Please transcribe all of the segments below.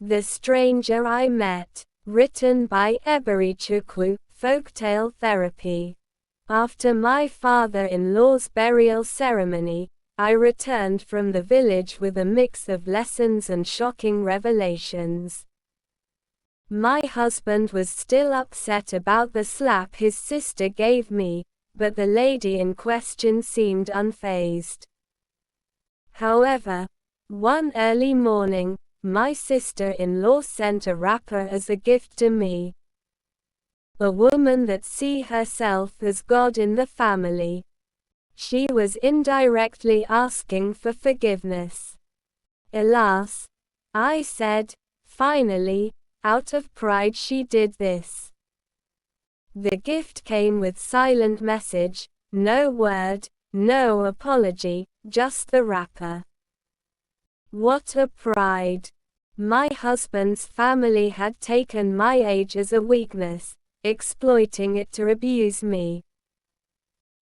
The Stranger I Met, written by Eberichukwu, Folktale Therapy. After my father-in-law's burial ceremony, I returned from the village with a mix of lessons and shocking revelations. My husband was still upset about the slap his sister gave me, but the lady in question seemed unfazed. However, one early morning, my sister-in-law sent a wrapper as a gift to me. A woman that see herself as God in the family. She was indirectly asking for forgiveness. Alas, I said, finally, out of pride she did this. The gift came with silent message, no word, no apology, just the wrapper. What a pride! My husband's family had taken my age as a weakness, exploiting it to abuse me.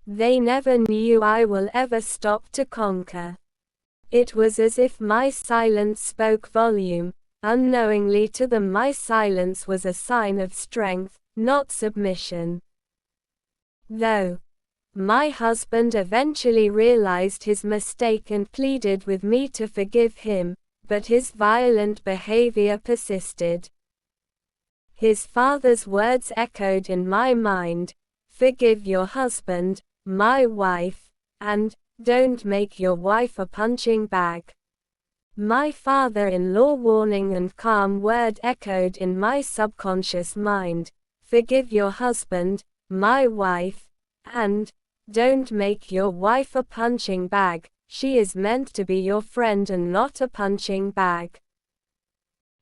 They never knew I will ever stop to conquer. It was as if my silence spoke volume. Unknowingly to them my silence was a sign of strength, not submission. Though my husband eventually realized his mistake and pleaded with me to forgive him, but his violent behavior persisted. His father's words echoed in my mind, "Forgive your husband, my wife, and don't make your wife a punching bag." My father-in-law warning and calm word echoed in my subconscious mind, "Forgive your husband, my wife, and don't make your wife a punching bag. She is meant to be your friend and not a punching bag."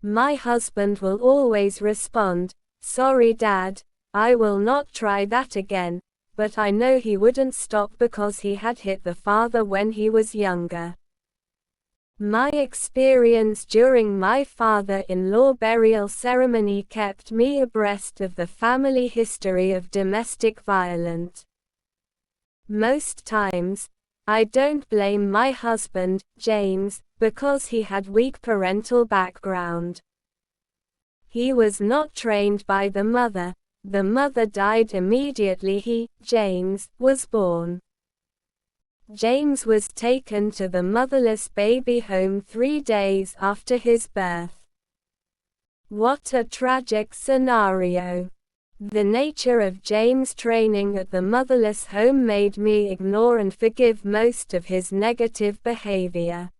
My husband will always respond, "Sorry Dad, I will not try that again," but I know he wouldn't stop because he had hit the father when he was younger. My experience during my father-in-law burial ceremony kept me abreast of the family history of domestic violence. Most times, I don't blame my husband, James, because he had weak parental background. He was not trained by the mother died immediately he, James, was born. James was taken to the motherless baby home 3 days after his birth. What a tragic scenario. The nature of James' training at the motherless home made me ignore and forgive most of his negative behavior.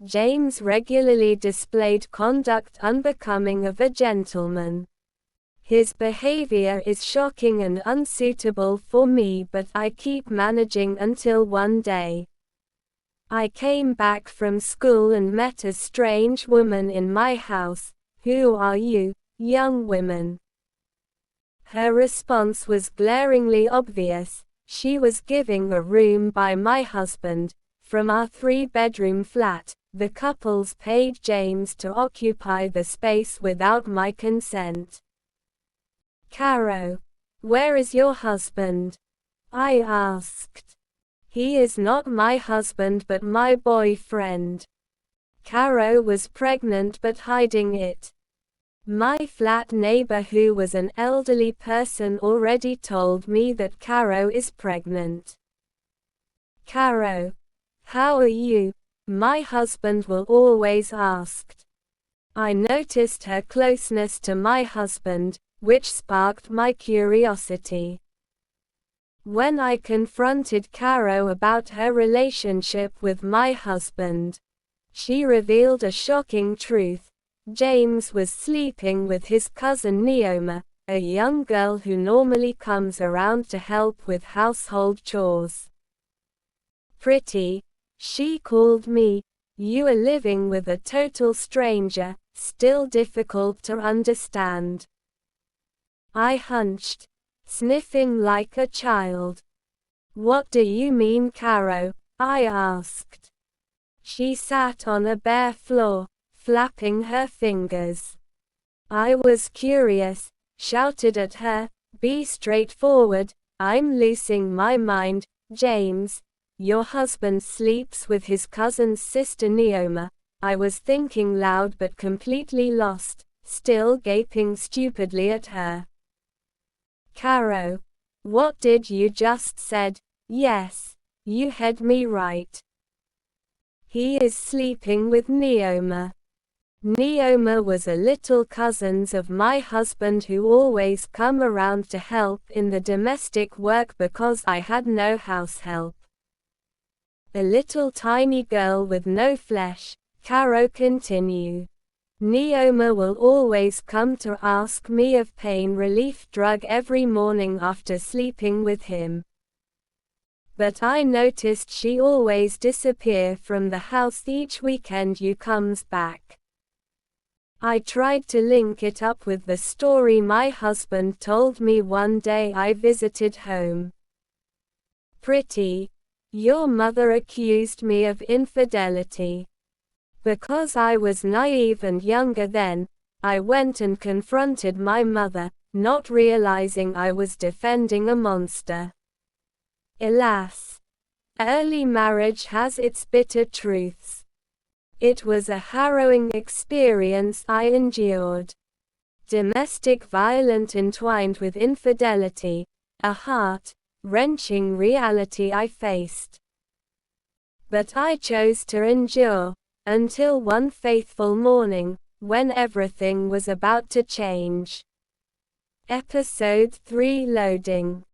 James regularly displayed conduct unbecoming of a gentleman. His behavior is shocking and unsuitable for me, but I keep managing until one day I came back from school and met a strange woman in my house. "Who are you, young woman?" Her response was glaringly obvious. She was giving a room by my husband. From our 3-bedroom flat, the couples paid James to occupy the space without my consent. "Caro, where is your husband?" I asked. "He is not my husband but my boyfriend." Caro was pregnant but hiding it. My flat neighbor, who was an elderly person, already told me that Caro is pregnant. "Caro, how are you?" my husband will always ask. I noticed her closeness to my husband, which sparked my curiosity. When I confronted Caro about her relationship with my husband, she revealed a shocking truth. James was sleeping with his cousin Neoma, a young girl who normally comes around to help with household chores. "Pretty," she called me. "You are living with a total stranger." Still difficult to understand. I hunched, sniffing like a child. "What do you mean, Caro?" I asked. She sat on a bare floor, flapping her fingers. I was curious, shouted at her, "Be straightforward." "I'm losing my mind, James. Your husband sleeps with his cousin's sister Neoma. I was thinking loud but completely lost, still gaping stupidly at her. Caro. What did you just said? Yes. You had me right. He is sleeping with Neoma. Neoma was a little cousins of my husband who always come around to help in the domestic work because I had no house help. A little tiny girl with no flesh, Caro continued. Neoma will always come to ask me of pain relief drug every morning after sleeping with him. But I noticed she always disappear from the house each weekend you comes back. I tried to link it up with the story my husband told me one day I visited home. Pretty. Your mother accused me of infidelity. Because I was naive and younger then, I went and confronted my mother, not realizing I was defending a monster. Alas. Early marriage has its bitter truths. It was a harrowing experience I endured. Domestic violence entwined with infidelity, a heart-wrenching reality I faced. But I chose to endure, until one faithful morning, when everything was about to change. Episode 3 Loading.